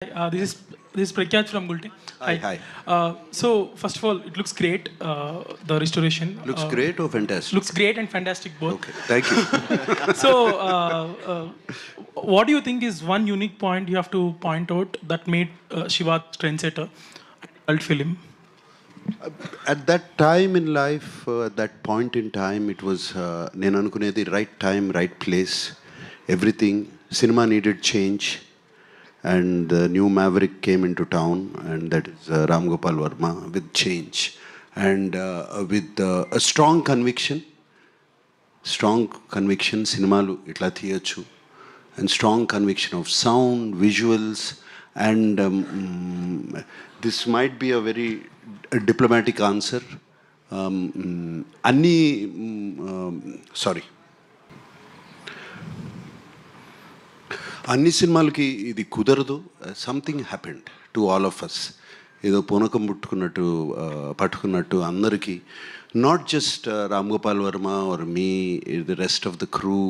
This is Prakyat from Gulti. Hi. So first of all, it looks great. The restoration Looks great or fantastic? looks great and fantastic both. Okay, thank you. So, what do you think is one unique point you have to point out that made Shiva trendsetter cult film? At that time in life, at that point in time, it was నేను అనుకునేది right time, right place, everything. Cinema needed change, and the new maverick came into town, and that is Ram Gopal Varma with change and with a strong conviction. సినిమాలు ఇట్లా తీయచ్చు, and strong conviction of sound, visuals, and this might be a very diplomatic answer. అన్ని సినిమాలకి ఇది కుదరదు. Something happened to all of us. ఏదో పూనకం పట్టుకున్నట్టు అందరికీ, not just Ram Gopal Varma or me, the rest of the crew.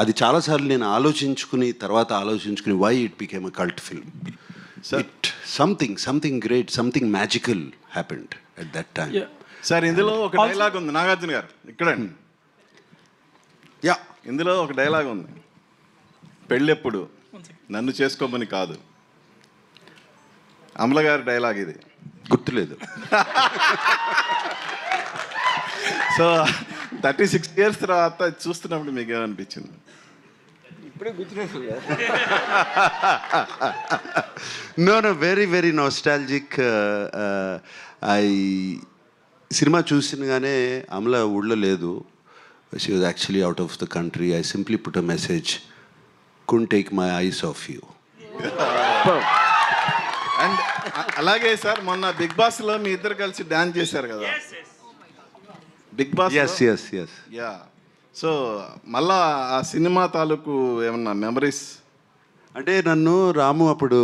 అది చాలాసార్లు నేను ఆలోచించుకుని why it became a cult film. It something great, something magical happened at that time. Sir, ఇందులో ఒక డైలాగ్ ఉంది, నాగార్జున గారు ఇక్కడ. ఇందులో ఒక డైలాగ్ ఉంది, పెళ్ళెప్పుడు నన్ను చేసుకోమని కాదు. అమల గారి డైలాగ్ ఇది, గుర్తులేదు. సో 36 years తర్వాత చూస్తున్నప్పుడు మీకు ఏమనిపించింది? ఇప్పుడే గుర్తులేదు. No, very nostalgic. సినిమా చూసినగానే అమల ఊళ్ళో లేదు. She was actually out of the country. I simply put a message, couldn't take my eyes off you. And అలాగే సార్, మొన్న బిగ్ బాస్లో మీ ఇద్దరు కలిసి డాన్స్ చేశారు కదా, Bigg Boss. Yes. Yeah. So మళ్ళా ఆ సినిమా తాలూకు ఏమన్నా మెమరీస్? అంటే నన్ను రాము అప్పుడు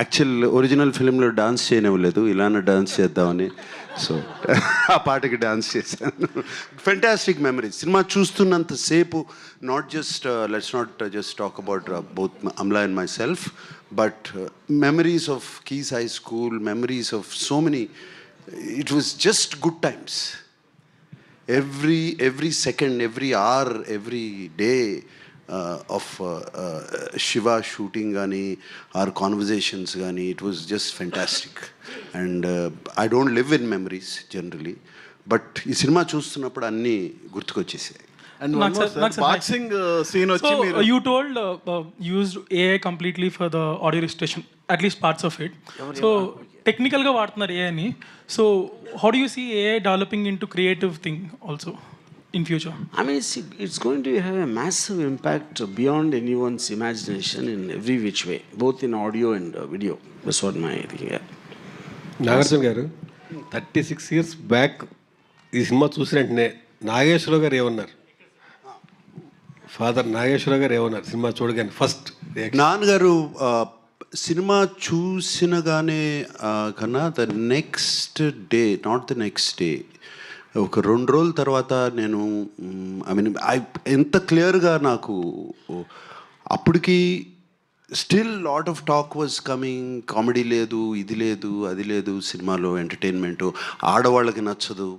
యాక్చువల్ ఒరిజినల్ ఫిలింలో డాన్స్ చేయనివ్వలేదు, ఇలానే డాన్స్ చేద్దామని. సో ఆ పాటకి డాన్స్ చేశాను. Fantastic memories. సినిమా చూస్తున్నంతసేపు, let's not just talk about both Amala and myself, but memories of keys high school, memories of so many. It was just good times. every second, every hour, every day of Shiva shooting gani, our conversations gani, it was just fantastic. And I don't live in memories generally, but ee cinema చూస్తున్నప్పుడు అన్నీ గుర్తుకొచ్చేసాయి. And boxing scene వచ్చి You told you used AI completely for the audio registration, at least parts of it. So టెక్నికల్గా వాడుతున్నారు ఏఐని. So how do you see AI developing into creative thing also in future? I mean, it's going to have a massive impact beyond anyone's imagination in every which way, both in audio and video. That's what my thinking. Nagarjuna గారు 36 years back ఈ cinema చూసిన వెంటనే నాగేశ్వరరావు గారు ఏమన్నారు? Father Nageswararao గారు ఏమన్నారు cinema చూడగానే? First నాన్నగారు సినిమా చూసినగానే కన్నా the next day, not the next day, ఒక 2 రోజుల తర్వాత నేను ఎంత క్లియర్గా నాకు అప్పటికి still lot of talk was coming. Comedy లేదు, ఇది లేదు, అది లేదు సినిమాలో, ఎంటర్టైన్మెంటు ఆడవాళ్ళకి నచ్చదు,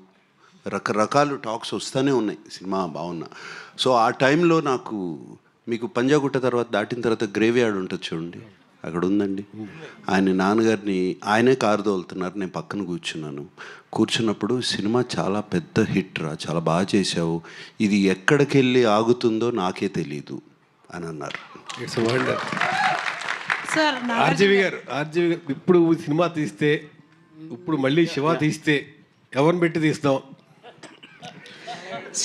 రకరకాల టాక్స్ వస్తూనే ఉన్నాయి సినిమా బాగున్నా. సో ఆ టైంలో నాకు, మీకు పంజాగుట్ట తర్వాత దాటిన తర్వాత గ్రేవ్ యార్డ్ ఉంటుంది చూడండి, అక్కడ ఉందండి. నాన్నగారిని ఆయనే కారు తోలుతున్నారు, నేను పక్కన కూర్చున్నప్పుడు సినిమా చాలా పెద్ద హిట్ రా, చాలా బాగా చేసావు, ఇది ఎక్కడికి వెళ్ళి ఆగుతుందో నాకే తెలీదు అని అన్నారు. It's wonder. ఆర్జీవి గారు ఇప్పుడు సినిమా తీస్తే, ఇప్పుడు మళ్ళీ శివ తీస్తే ఎవరిని పెట్టి తీస్తాం?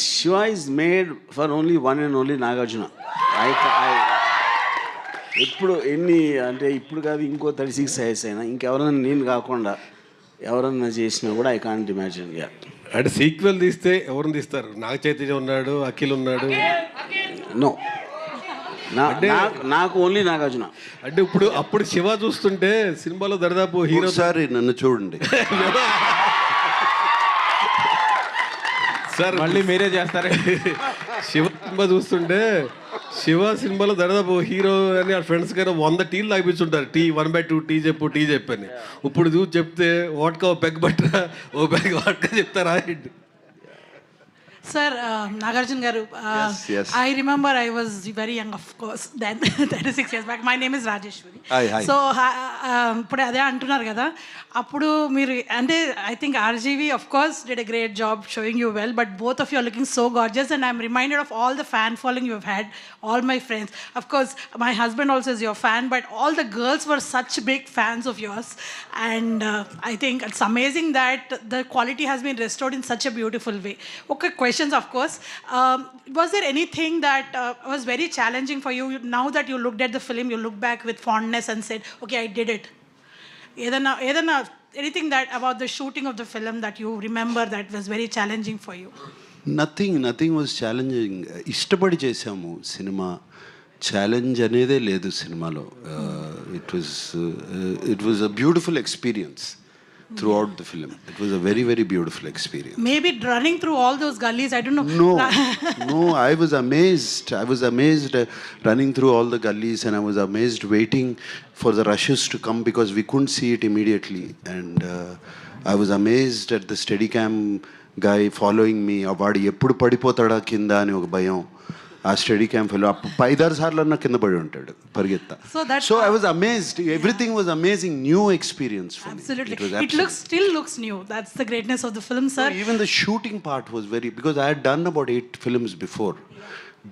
Shiva is made for only one and only Nagarjuna. ఇప్పుడు ఎన్ని అంటే ఇప్పుడు కాదు, ఇంకో 36 years అయినా ఇంకెవరన్నా, నేను కాకుండా ఎవరన్నా చేసినా కూడా ఐ కాంట్ ఇమాజిన్. అంటే సీక్వెల్ తీస్తే ఎవరిని తీస్తారు? నాగ చైతన్య ఉన్నాడు, అఖిల్ ఉన్నాడు. నో, నాకు ఓన్లీ నాగార్జున. అంటే అప్పుడు శివ చూస్తుంటే సినిమాలో దరిదాపు హీరో. సారి నన్ను చూడండి సార్, మళ్ళీ మీరే చేస్తారే. శివ సినిమా చూస్తుంటే శివ సినిమాలో దాదాపు హీరో అని ఆ ఫ్రెండ్స్ కన్నా 100 టీలు తాగిపించుంటారు. టీ 1/2 టీ చెప్పని. ఇప్పుడు చూసి చెప్తే వాట్కా ఓ పెగ్ బట్టరా, ఓ పెగ్ వాట్కా చెప్తారా ఏంటి? Sir, Nagarjun Garu, Yes. I remember I was very young, of course, then 36 years back. My name is Rajeshwari. Hi. So, ఇప్పుడు అదే అంటున్నారు కదా, అప్పుడు మీరు అంటే I think RGV, of course, did a great job showing you well, but both of you are looking so gorgeous, and I'm reminded of all the fan following you have had, all my friends. Of course, my husband also is your fan, but all the girls were such big fans of yours, and I think it's amazing that the quality has been restored in such a beautiful way. Okay, questions, of course. Was there anything that was very challenging for you now that you looked at the film, you look back with fondness and said, okay, I did it? Edana, anything that about the shooting of the film that you remember that was very challenging for you? Nothing was challenging. ఇష్టపడి చేసాము cinema. Challenge అనేదే లేదు సినిమాలో. It was a beautiful experience throughout the film. It was a very, very beautiful experience. Maybe running through all those gullies, I don't know. No, I was amazed running through all the gullies, and I was amazed waiting for the rushes to come because we couldn't see it immediately. And I was amazed at the Steadicam guy following me. Avadi eppudu padipotada kinda ani oka bayam. ఆ study క్యాంప్లో 5-6 సార్లు అన్న కింద పడి ఉంటాడు పరిగెత్తా. So I was amazed. Everything was amazing. New experience for me. Absolutely. It still looks new. That's the greatness of the film, sir. Even the shooting part was very, because I had done about 8 films before.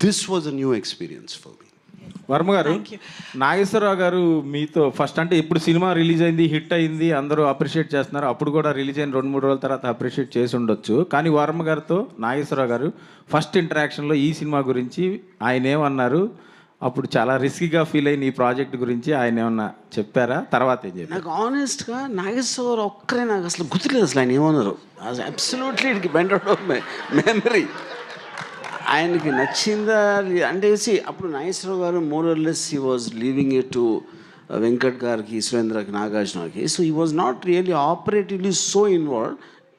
This was a new experience for me. Varma గారు, నాగేశ్వరరావు గారు మీతో first అంటే ఇప్పుడు cinema release అయింది, hit అయింది, అందరూ appreciate చేస్తున్నారు. అప్పుడు కూడా రిలీజ్ అయిన 2-3 రోజుల తర్వాత అప్రిషియేట్ చేసి ఉండొచ్చు. కానీ వర్మ గారితో నాగేశ్వరరావు గారు ఫస్ట్ ఇంటరాక్షన్లో ఈ సినిమా గురించి ఆయన ఏమన్నారు? అప్పుడు చాలా రిస్కీగా ఫీల్ అయిన ఈ ప్రాజెక్ట్ గురించి ఆయన ఏమన్నా చెప్పారా? తర్వాత ఏం చెప్పారు? నాకు ఆనెస్ట్గా నాగేశ్వరరావు ఒక్కరే నాకు అసలు గుర్తులేదు అసలు ఆయన ఏమన్నారు. Absolutely it bend out of my memory. ఆయనకి నచ్చిందా అంటే అప్పుడు నాగేశ్వరరావు గారు more or less he was leaving it to Venkat గారికి, సురేంద్రకి, నాగార్జునకి. So he was not really operatively so involve,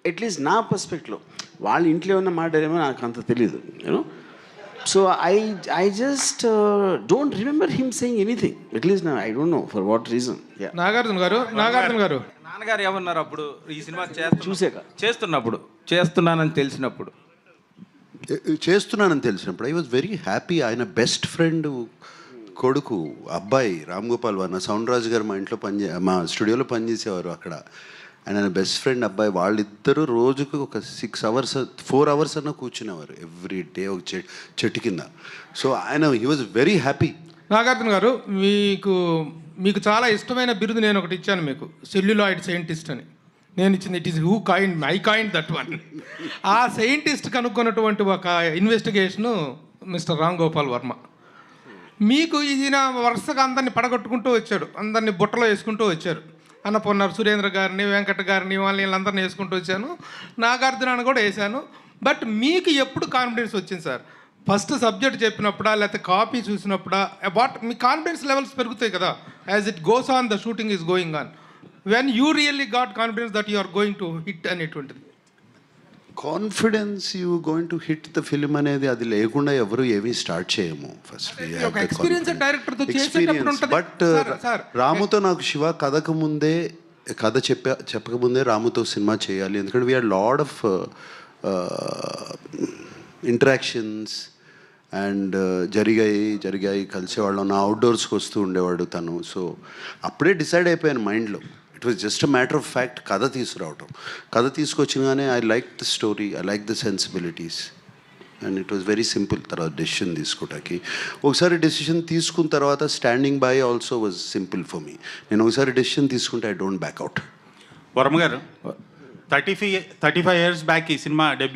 at least నా పర్స్పెక్టివ్లో. వాళ్ళ ఇంట్లో ఏమన్నా మాట్లాడేమో నాకు అంత తెలీదు, you know. So I just don't remember him saying anything, at least I don't know for what reason. Nagarjuna గారు నాన్నగారు ఏమన్నారు అప్పుడు ఈ సినిమా చేస్తున్నానని తెలిసినప్పుడు? చేస్తున్నానని తెలిసినప్పుడు ఐ వాజ్ వెరీ హ్యాపీ. ఆయన బెస్ట్ ఫ్రెండ్ కొడుకు అబ్బాయి రామ్ గోపాల్ వర్మ, సౌండ్ రాజు గారు మా స్టూడియోలో పనిచేసేవారు అక్కడ. ఆయన బెస్ట్ ఫ్రెండ్ అబ్బాయి. వాళ్ళిద్దరూ రోజుకు ఒక 4 అవర్స్ అన్న కూర్చునేవారు ఎవ్రీ డే ఒక చెట్టు కింద. సో ఆయన he was very happy. Nagarjuna గారు, మీకు చాలా ఇష్టమైన బిరుదు నేను ఒకటి ఇచ్చాను మీకు, సెల్యులాయిడ్ సైంటిస్ట్ అని నేను ఇచ్చింది. It is who coin, I coin that one. ఆ సైంటిస్ట్ కనుక్కున్నటువంటి ఒక ఇన్వెస్టిగేషను మిస్టర్ రామ్ గోపాల్ వర్మ. మీకు ఈయన వరుసగా అందరినీ పడగొట్టుకుంటూ వచ్చాడు, అందరినీ బుట్టలో వేసుకుంటూ వచ్చారు. అన్నపూర్ణ సురేంద్ర గారిని, వెంకట గారిని, వీళ్ళందరినీ వేసుకుంటూ వచ్చాను. నాగార్జునాన్ని కూడా వేసాను. బట్ మీకు ఎప్పుడు కాన్ఫిడెన్స్ వచ్చింది సార్? ఫస్ట్ సబ్జెక్ట్ చెప్పినప్పుడా, లేకపోతే కాపీ చూసినప్పుడా? మీ కాన్ఫిడెన్స్ లెవెల్స్ పెరుగుతాయి కదా as it goes on, the shooting is going on. When you really got confidence that you are going to hit అనేటువంటిది? Confidence you going to hit the film అనేది అది లేకుండా ఎవరు ఏమీ start చేయము. First but రాముతో నాకు శివ కథ చెప్పకముందే రాముతో సినిమా చేయాలి, ఎందుకంటే we are lot of interactions and జరిగాయి కలిసేవాళ్ళం. నా అవుట్డోర్స్కి వస్తూ ఉండేవాడు తను. సో అప్పుడే డిసైడ్ అయిపోయాను మైండ్లో. It was just a matter of fact కథ తీసుకొచ్చినగానే I like the story, I like the sensibilities, and it was very simple. తర్వాత డెసిషన్ తీసుకోవటానికి ఒకసారి డెసిషన్ తీసుకున్న తర్వాత standing by also was simple for me. నేను ఒకసారి డెసిషన్ తీసుకుంటే I don't back out. Varma గారు, 35 years బ్యాక్ ఈ సినిమా డెబ్యూ